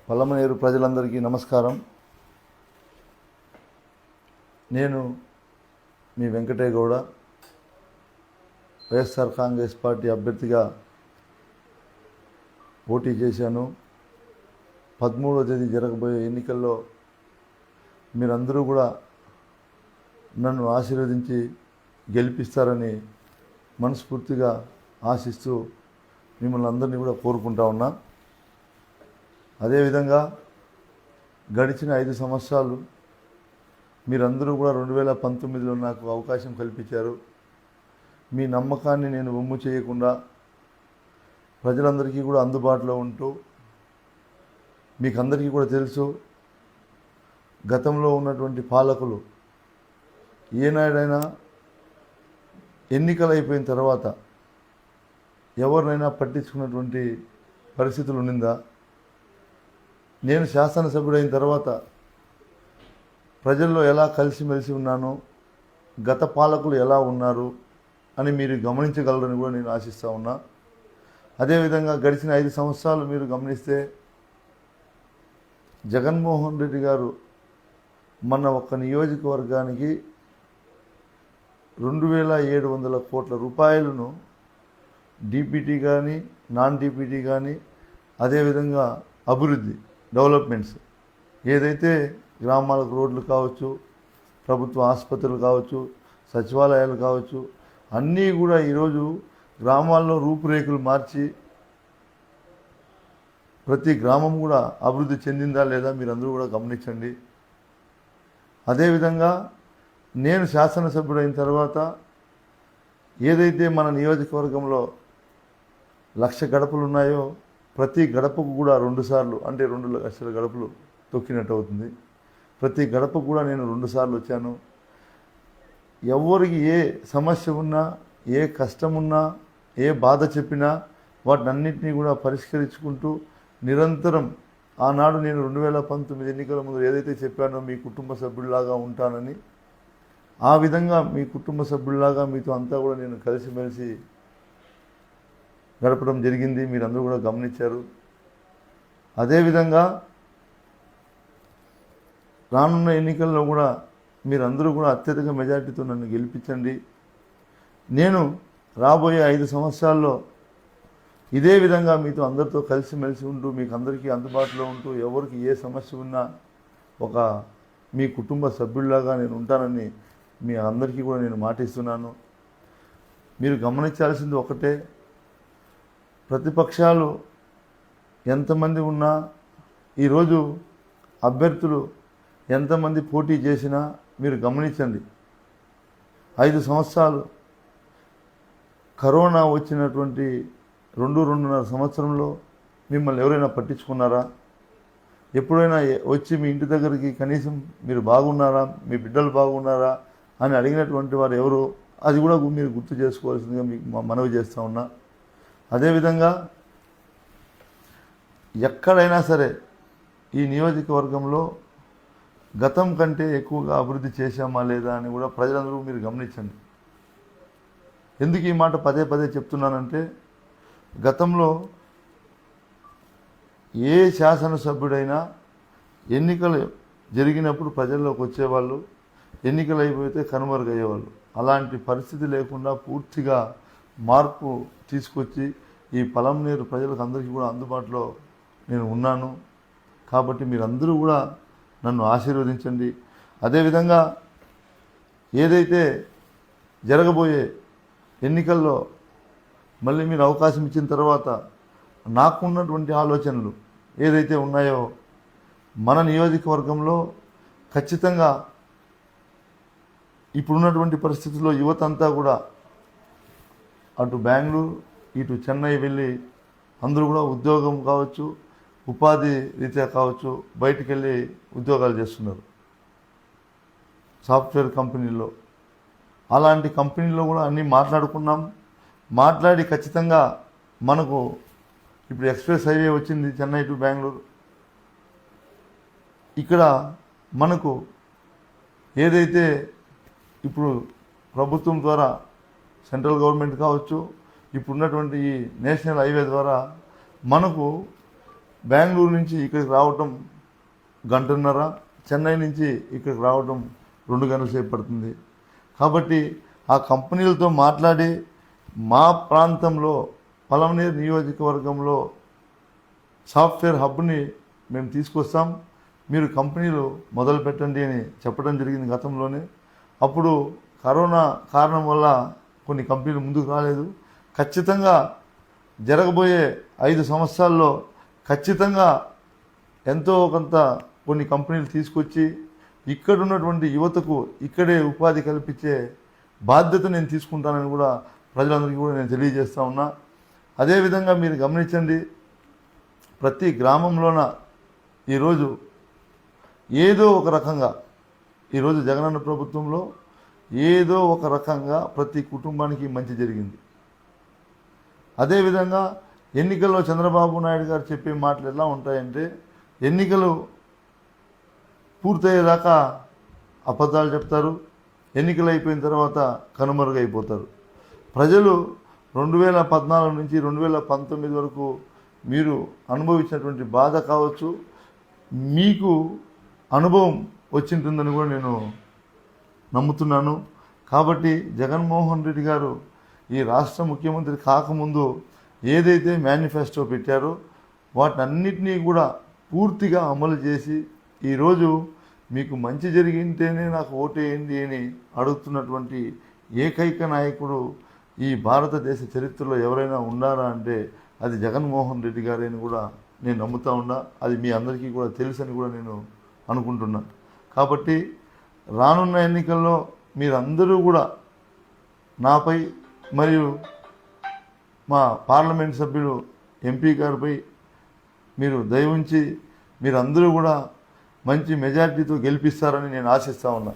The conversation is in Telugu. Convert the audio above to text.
పల్లమనేరు ప్రజలందరికీ నమస్కారం. నేను మీ వెంకటయ్య గౌడ, వైఎస్ఆర్ కాంగ్రెస్ పార్టీ అభ్యర్థిగా పోటీ చేశాను. 13వ తేదీ జరగబోయే ఎన్నికల్లో మీరందరూ కూడా నన్ను ఆశీర్వదించి గెలిపిస్తారని మనస్ఫూర్తిగా ఆశిస్తూ మిమ్మల్ని అందరినీ కూడా కోరుకుంటా ఉన్నా. అదేవిధంగా గడిచిన 5 సంవత్సరాలు మీరందరూ కూడా 2019లో నాకు అవకాశం కల్పించారు. మీ నమ్మకాన్ని నేను వమ్ము చేయకుండా ప్రజలందరికీ కూడా అందుబాటులో ఉంటూ, మీకు అందరికీ కూడా తెలుసు, గతంలో ఉన్నటువంటి పాలకులు ఏనాడైనా ఎన్నికలు అయిపోయిన తర్వాత ఎవరినైనా పట్టించుకున్నటువంటి పరిస్థితులు ఉండిందా? నేను శాసనసభ్యుడైన తర్వాత ప్రజల్లో ఎలా కలిసిమెలిసి ఉన్నానో, గత పాలకులు ఎలా ఉన్నారు అని మీరు గమనించగలరని కూడా నేను ఆశిస్తూ ఉన్నా. అదేవిధంగా గడిచిన 5 సంవత్సరాలు మీరు గమనిస్తే జగన్మోహన్ రెడ్డి గారు మన ఒక్క నియోజకవర్గానికి 2700 కోట్ల రూపాయలను డిపిటీ కానీ, నాన్ డిపిటీ కానీ, అదేవిధంగా అభివృద్ధి డెవలప్మెంట్స్ ఏదైతే గ్రామాలకు రోడ్లు కావచ్చు, ప్రభుత్వ ఆసుపత్రులు కావచ్చు, సచివాలయాలు కావచ్చు, అన్నీ కూడా ఈరోజు గ్రామాల్లో రూపురేఖలు మార్చి ప్రతి గ్రామం కూడా అభివృద్ధి చెందిందా లేదా మీరందరూ కూడా గమనించండి. అదేవిధంగా నేను శాసనసభ్యుడైన తర్వాత ఏదైతే మన నియోజకవర్గంలో 1,00,000 గడపలు ఉన్నాయో ప్రతి గడపకు కూడా 2 సార్లు, అంటే 2 లక్షల గడపలు తొక్కినట్టు అవుతుంది. ప్రతి గడపకు కూడా నేను 2 సార్లు వచ్చాను. ఎవరికి ఏ సమస్య ఉన్నా, ఏ కష్టం ఉన్నా, ఏ బాధ చెప్పినా వాటినన్నింటినీ కూడా పరిష్కరించుకుంటూ నిరంతరం, ఆనాడు నేను 2019 ఎన్నికల ముందు ఏదైతే చెప్పానో మీ కుటుంబ సభ్యుడిలాగా ఉంటానని, ఆ విధంగా మీ కుటుంబ సభ్యుడిలాగా మీతో అంతా కూడా నేను కలిసిమెలిసి గడపడం జరిగింది. మీరందరూ కూడా గమనించారు. అదేవిధంగా రానున్న ఎన్నికల్లో కూడా మీరందరూ కూడా అత్యధిక మెజార్టీతో నన్ను గెలిపించండి. నేను రాబోయే 5 సంవత్సరాల్లో ఇదే విధంగా మీతో అందరితో కలిసిమెలిసి ఉంటూ, మీకు అందరికీ అందుబాటులో ఉంటూ, ఎవరికి ఏ సమస్య ఉన్నా ఒక మీ కుటుంబ సభ్యుల్లాగా నేను ఉంటానని మీ అందరికీ కూడా నేను మాటిస్తున్నాను. మీరు గమనించాల్సింది ఒకటే, ప్రతిపక్షాలు ఎంతమంది ఉన్నా, ఈరోజు అభ్యర్థులు ఎంతమంది పోటీ చేసినా మీరు గమనించండి. 5 సంవత్సరాలు కరోనా వచ్చినటువంటి 2-2.5 సంవత్సరంలో మిమ్మల్ని ఎవరైనా పట్టించుకున్నారా? ఎప్పుడైనా వచ్చి మీ ఇంటి దగ్గరికి కనీసం మీరు బాగున్నారా, మీ బిడ్డలు బాగున్నారా అని అడిగినటువంటి వారు ఎవరు? అది కూడా మీరు గుర్తు చేసుకోవాల్సిందిగా మీకు మనవి చేస్తూ ఉన్నా. అదేవిధంగా ఎక్కడైనా సరే ఈ నియోజకవర్గంలో గతం కంటే ఎక్కువగా అభివృద్ధి చేశామా లేదా అని కూడా ప్రజలందరూ మీరు గమనించండి. ఎందుకు ఈ మాట పదే పదే చెప్తున్నానంటే, గతంలో ఏ శాసనసభ్యుడైనా ఎన్నికలు జరిగినప్పుడు ప్రజల్లోకి వచ్చేవాళ్ళు, ఎన్నికలు అయిపోతే కనుమరుగయ్యేవాళ్ళు. అలాంటి పరిస్థితి లేకుండా పూర్తిగా మార్పు తీసుకొచ్చి ఈ పలమనేరు ప్రజలకు అందరికీ కూడా అందుబాటులో నేను ఉన్నాను. కాబట్టి మీరందరూ కూడా నన్ను ఆశీర్వదించండి. అదేవిధంగా ఏదైతే జరగబోయే ఎన్నికల్లో మళ్ళీ మీరు అవకాశం ఇచ్చిన తర్వాత నాకున్నటువంటి ఆలోచనలు ఏదైతే ఉన్నాయో, మన నియోజకవర్గంలో ఖచ్చితంగా ఇప్పుడున్నటువంటి పరిస్థితుల్లో యువత అంతా కూడా అటు బెంగళూరు, ఇటు చెన్నై వెళ్ళి అందరూ కూడా ఉద్యోగం కావచ్చు, ఉపాధి రీత్యా కావచ్చు, బయటికి వెళ్ళి ఉద్యోగాలు చేస్తున్నారు సాఫ్ట్వేర్ కంపెనీల్లో. అలాంటి కంపెనీల్లో కూడా అన్నీ మాట్లాడుకున్నాం. మాట్లాడి ఖచ్చితంగా మనకు ఇప్పుడు ఎక్స్ప్రెస్ హైవే వచ్చింది చెన్నై టు బెంగళూరు. ఇక్కడ మనకు ఏదైతే ఇప్పుడు ప్రభుత్వం ద్వారా, సెంట్రల్ గవర్నమెంట్ కావచ్చు, ఇప్పుడున్నటువంటి ఈ నేషనల్ హైవే ద్వారా మనకు బెంగళూరు నుంచి ఇక్కడికి రావటం గంటన్నర, చెన్నై నుంచి ఇక్కడికి రావటం 2 గంటల సేపు పడుతుంది. కాబట్టి ఆ కంపెనీలతో మాట్లాడి మా ప్రాంతంలో పలమనేరు నియోజకవర్గంలో సాఫ్ట్వేర్ హబ్ని మేము తీసుకొస్తాం, మీరు కంపెనీలు మొదలు పెట్టండి అని చెప్పడం జరిగింది గతంలోనే. అప్పుడు కరోనా కారణం వల్ల కొన్ని కంపెనీలు ముందుకు రాలేదు. ఖచ్చితంగా జరగబోయే 5 సంవత్సరాల్లో ఖచ్చితంగా ఎంతో కొంత కొన్ని కంపెనీలు తీసుకొచ్చి ఇక్కడ ఉన్నటువంటి యువతకు ఇక్కడే ఉపాధి కల్పించే బాధ్యత నేను తీసుకుంటానని కూడా ప్రజలందరికీ కూడా నేను తెలియజేస్తా ఉన్నా. అదేవిధంగా మీరు గమనించండి, ప్రతి గ్రామంలోన ఈరోజు ఏదో ఒక రకంగా, ఈరోజు జగనన్న ప్రభుత్వంలో ఏదో ఒక రకంగా ప్రతి కుటుంబానికి మంచి జరిగింది. అదేవిధంగా ఎన్నికల్లో చంద్రబాబు నాయుడు గారు చెప్పే మాటలు ఎలా ఉంటాయంటే, ఎన్నికలు పూర్తయ్యేదాకా అబద్ధాలు చెప్తారు, ఎన్నికలు అయిపోయిన తర్వాత కనుమరుగైపోతారు. ప్రజలు 2014 నుంచి 2019 వరకు మీరు అనుభవించినటువంటి బాధ కావచ్చు, మీకు అనుభవం వచ్చింటుందని కూడా నేను నమ్ముతున్నాను. కాబట్టి జగన్మోహన్ రెడ్డి గారు ఈ రాష్ట్ర ముఖ్యమంత్రి కాకముందు ఏదైతే మేనిఫెస్టో పెట్టారో వాటన్నిటినీ కూడా పూర్తిగా అమలు చేసి ఈరోజు మీకు మంచి జరిగింటేనే నాకు ఓటేయండి అని అడుగుతున్నటువంటి ఏకైక నాయకుడు ఈ భారతదేశ చరిత్రలో ఎవరైనా ఉన్నారా అంటే అది జగన్మోహన్ రెడ్డి గారే అని కూడా నేను నమ్ముతా ఉన్నా. అది మీ అందరికీ కూడా తెలుసని కూడా నేను అనుకుంటున్నా. కాబట్టి రానున్న ఎన్నికల్లో మీరందరూ కూడా నాపై మరియు మా పార్లమెంట్ సభ్యులు ఎంపీ గారిపై మీరు దయ ఉంచి మీరందరూ కూడా మంచి మెజారిటీతో గెలిపిస్తారని నేను ఆశిస్తా ఉన్నా.